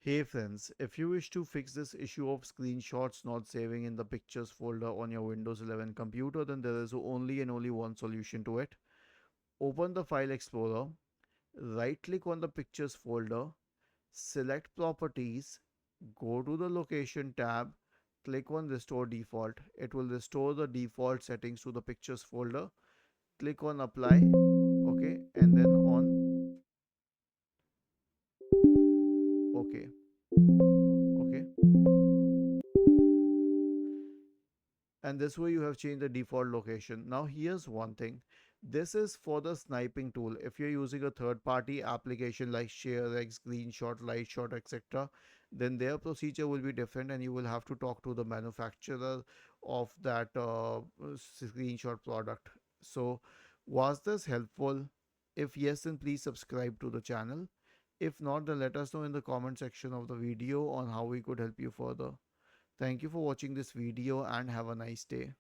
Hey friends, if you wish to fix this issue of screenshots not saving in the pictures folder on your Windows 11 computer, then there is only one solution to it. Open the File Explorer, right click on the pictures folder, select Properties, go to the Location tab, click on Restore Default. It will restore the default settings to the pictures folder. Click on Apply, okay, and then on OK, okay. And this way you have changed the default location. Now here's one thing, this is for the sniping tool. If you're using a third-party application like ShareX, Screenshot, Lightshot, etc., then their procedure will be different and you will have to talk to the manufacturer of that screenshot product. So was this helpful? If yes, then please subscribe to the channel. If not, then let us know in the comment section of the video on how we could help you further. Thank you for watching this video and have a nice day.